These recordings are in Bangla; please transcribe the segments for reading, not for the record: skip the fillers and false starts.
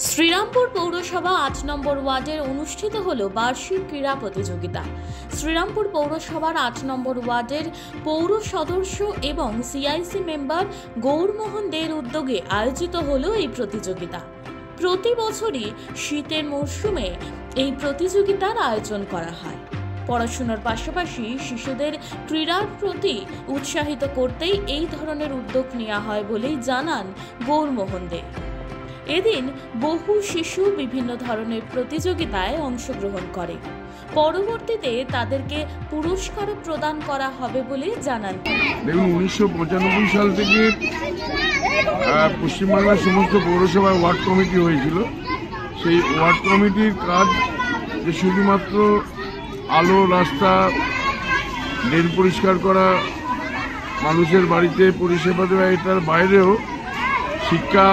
শ্রীরামপুর পৌরসভা ৮ নম্বর ওয়ার্ডের অনুষ্ঠিত হলো বার্ষিক ক্রীড়া প্রতিযোগিতা। শ্রীরামপুর পৌরসভার ৮ নম্বর ওয়ার্ডের পৌর সদস্য এবং সিআইসি মেম্বার গৌরমোহন দের উদ্যোগে আয়োজিত হলো এই প্রতিযোগিতা। প্রতি বছরই শীতের মরশুমে এই প্রতিযোগিতার আয়োজন করা হয়। পড়াশোনার পাশাপাশি শিশুদের ক্রীড়ার প্রতি উৎসাহিত করতেই এই ধরনের উদ্যোগ নেওয়া হয় বলেই জানান গৌরমোহন দে। এদিন বহু শিশু বিভিন্ন ধরনের প্রতিযোগিতায় অংশগ্রহণ করে। পরবর্তীতে তাদেরকে পুরস্কার প্রদান করা হবে বলে জানান। দেখুন, 1995 সাল থেকে পশ্চিমবাংলার সমস্ত পৌরসভায় ওয়ার্ড কমিটি হয়েছিল। সেই ওয়ার্ড কমিটির কাজ যে শুধুমাত্র আলো, রাস্তা, ড্রেন পরিষ্কার করা, মানুষের বাড়িতে পরিষেবা দেওয়া, এটার বাইরেও শিক্ষা,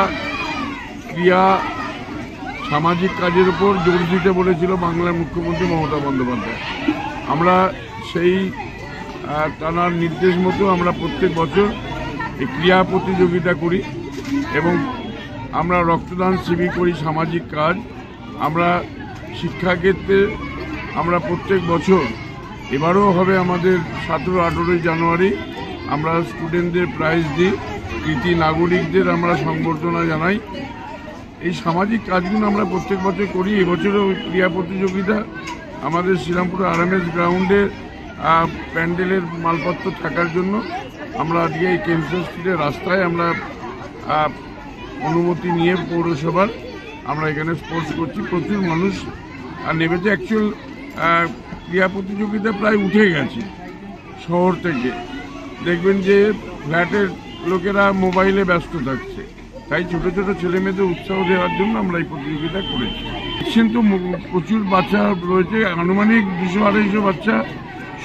ক্রিয়া, সামাজিক কাজের উপর জোর দিতে বলেছিল বাংলার মুখ্যমন্ত্রী মমতা বন্দ্যোপাধ্যায়। আমরা সেই তার নির্দেশ মতো আমরা প্রত্যেক বছর এই ক্রিয়া প্রতিযোগিতা করি এবং আমরা রক্তদান শিবির করি, সামাজিক কাজ। আমরা শিক্ষাক্ষেত্রে আমরা প্রত্যেক বছর, এবারও হবে আমাদের 17-18 জানুয়ারি, আমরা স্টুডেন্টদের প্রাইজ দিই, কৃতি নাগরিকদের আমরা সংবর্ধনা জানাই। এই সামাজিক কাজগুলো আমরা প্রত্যেক বছর করি। এবছরও ক্রীড়া প্রতিযোগিতা আমাদের শ্রীরামপুর আরএমএস গ্রাউন্ডে প্যান্ডেলের মালপত্র থাকার জন্য আমরা আজকে এই কেমসা স্ট্রিটের রাস্তায় আমরা অনুমতি নিয়ে পৌরসভার আমরা এখানে স্পোর্টস করছি। প্রচুর মানুষ নেমেছে। অ্যাকচুয়াল ক্রীড়া প্রতিযোগিতা প্রায় উঠে গেছে শহর থেকে। দেখবেন যে ফ্ল্যাটের লোকেরা মোবাইলে ব্যস্ত থাকছে, তাই ছোট ছোট ছেলে মেয়েদের উৎসাহ দেওয়ার জন্য আমরা এই প্রতিযোগিতা করেছি। কিন্তু প্রচুর বাচ্চা রয়েছে, আনুমানিক 200-250 বাচ্চা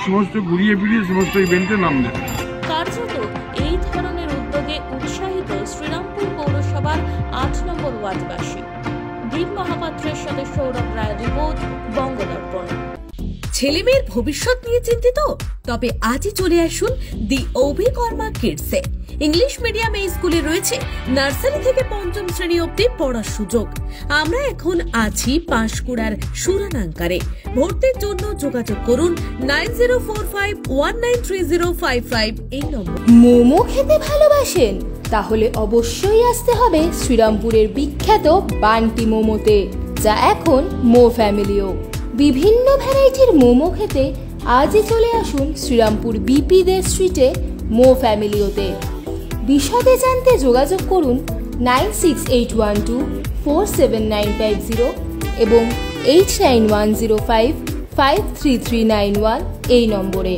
সমস্ত ঘুরিয়ে ফিরিয়ে সমস্ত ইভেন্টে নাম দেবে। কার্যত এই ধরনের উদ্যোগে উৎসাহিত শ্রীরামপুর পৌরসভার ৮ নম্বর ওয়ার্ডবাসী। দীপ মহাপাত্রের সাথে সৌরভ রায়ের রিপোর্ট, বঙ্গদর্পণ। ছেলেমেয়ের ভবিষ্যৎ নিয়ে চিন্তিত? তবে আজই চলে আসুন দি অভিকর্মা কিডসে। ইংলিশ মিডিয়াম এই স্কুলে রয়েছে নার্সারি থেকে ৫ম শ্রেণী অবধি পড়ার সুযোগ। আমরা এখন আছি পাঁশকুড়ার সুরানাঙ্কারে। ভর্তির জন্য যোগাযোগ করুন 9045193055 এই নম্বর। মোমো খেতে ভালোবাসেন? তাহলে অবশ্যই আসতে হবে শ্রীরামপুরের বিখ্যাত বান্টি মোমোতে, যা এখন মো ফ্যামিলিও। বিভিন্ন ভ্যারাইটির মোমো খেতে আজই চলে আসুন শ্রীরামপুর বিপি দে স্ট্রিটে মো ফ্যামিলিওতে। বিশদে জানতে যোগাযোগ করুন 9681247950 এবং 8910553391 এই নম্বরে।